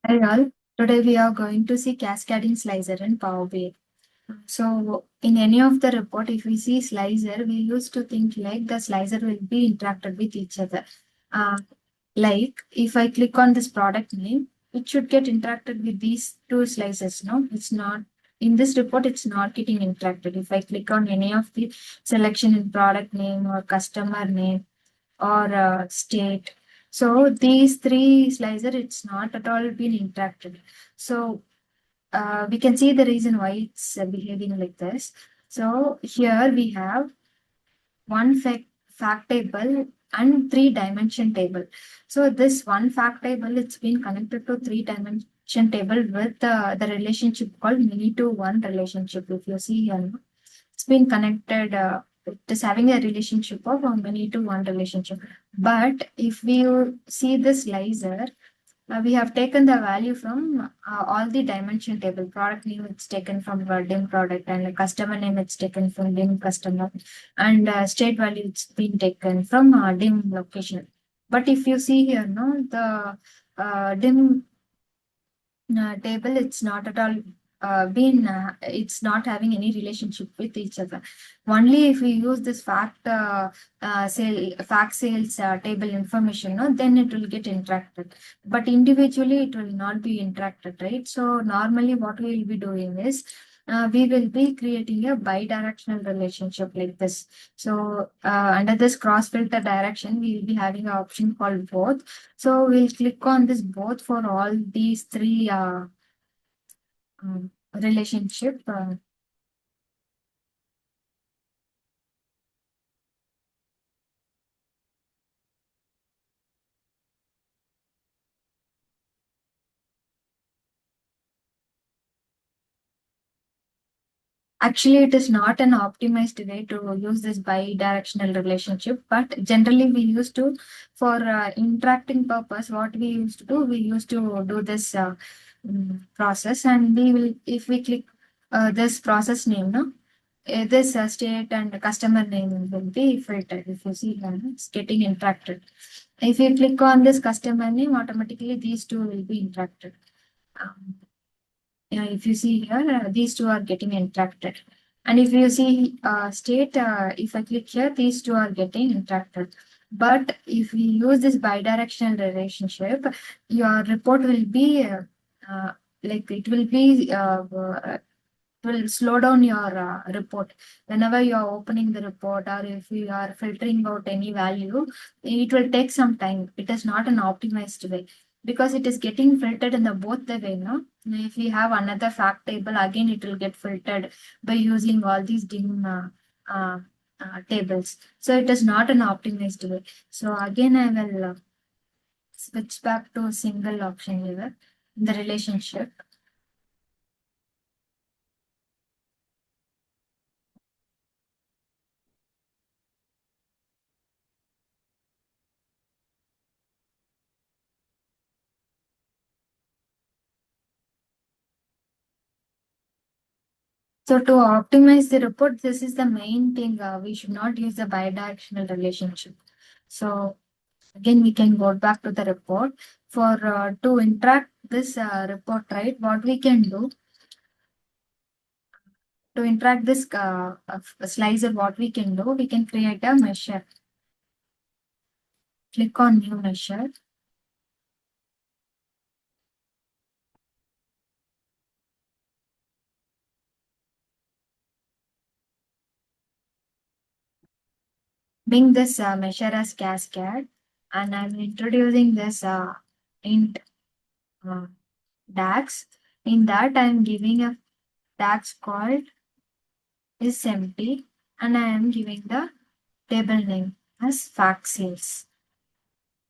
Hi all. Today we are going to see cascading slicer in Power BI. So in any of the report, if we see slicer, we used to think like the slicer will be interacted with each other. Uh, like if I click on this product name, it should get interacted with these two slices. No, it's not. In this report, it's not getting interacted. If I click on any of the selection in product name or customer name, or state. So these three slicer, it's not at all been interacted. So we can see the reason why it's behaving like this. So here we have one fact table and three dimension table. So this one fact table, it's been connected to three dimension table with the relationship called many to one relationship. If you see here, no? It's been connected. It is having a relationship of many to one relationship. But if we see this slicer, we have taken the value from all the dimension table. Product name it's taken from dim product, and customer name it's taken from dim customer, and state value it's been taken from dim location. But if you see here, no, the dim table, it's not at all it's not having any relationship with each other. Only if we use this fact sales table information, no, then it will get interacted. But individually, it will not be interacted, right? So normally, what we will be doing is we will be creating a bi-directional relationship like this. So under this cross filter direction, we will be having an option called both. So we'll click on this both for all these three relationship. Actually, it is not an optimized way to use this bi-directional relationship, but generally we used to, for interacting purpose, what we used to do, we used to do this process, and we will, if we click this process name, no, this state and customer name will be filtered. If you see here, it's getting interacted. If you click on this customer name, automatically these two will be interacted. Um, if you see here, these two are getting interacted. And if you see state, if I click here, these two are getting interacted. But if we use this bidirectional relationship, your report will be like it will be will slow down your report. Whenever you are opening the report, or if you are filtering out any value, it will take some time. It is not an optimized way, because it is getting filtered in the both the way. No, if we have another fact table, again it will get filtered by using all these dim uh, tables. So it is not an optimized way. So again I will switch back to a single option here in the relationship. So to optimize the report, this is the main thing. We should not use the bidirectional relationship. So again, we can go back to the report. For to interact this report, right? What we can do to interact this slicer, what we can do, we can create a measure. Click on new measure. Bring this measure as cascade, and I'm introducing this int uh, DAX. In that, I'm giving a DAX called is empty, and I am giving the table name as fact sales.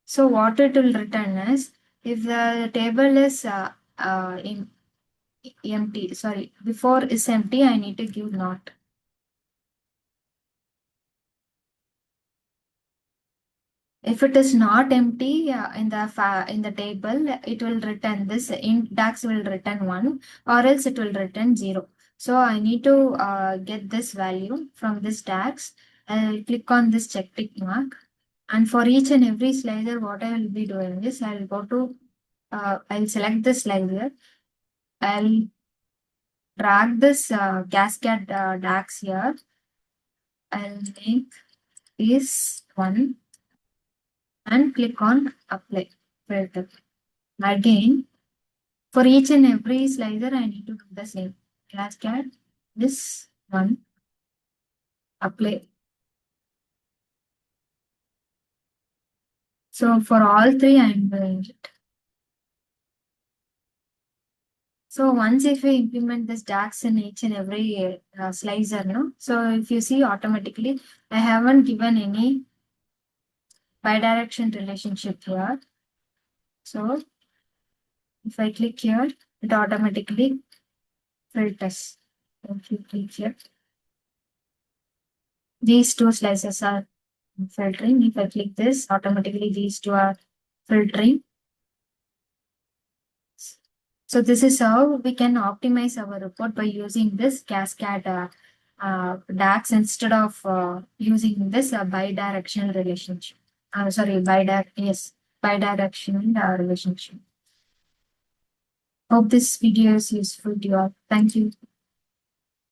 So what it will return is, if the table is in empty, sorry, before is empty, I need to give not. If it is not empty in the table, it will return this index will return 1, or else it will return 0. So I need to get this value from this tags. I'll click on this check tick mark. And for each and every slicer, what I will be doing is I'll go to I'll select the slicer. I'll drag this cascade DAX here. I'll make this one and click on apply filter. Again, for each and every slicer, I need to do the same. Cascade this one, apply. So for all three, I'm doing it. So once if we implement this DAX in each and every slicer, no? So if you see automatically, I haven't given any bidirection relationship here. So if I click here, it automatically filters. If you click here, these two slices are filtering. If I click this, automatically these two are filtering. So this is how we can optimize our report by using this cascade DAX instead of using this bidirectional relationship. Sorry, bidirectional relationship. Hope this video is useful to you all. Thank you.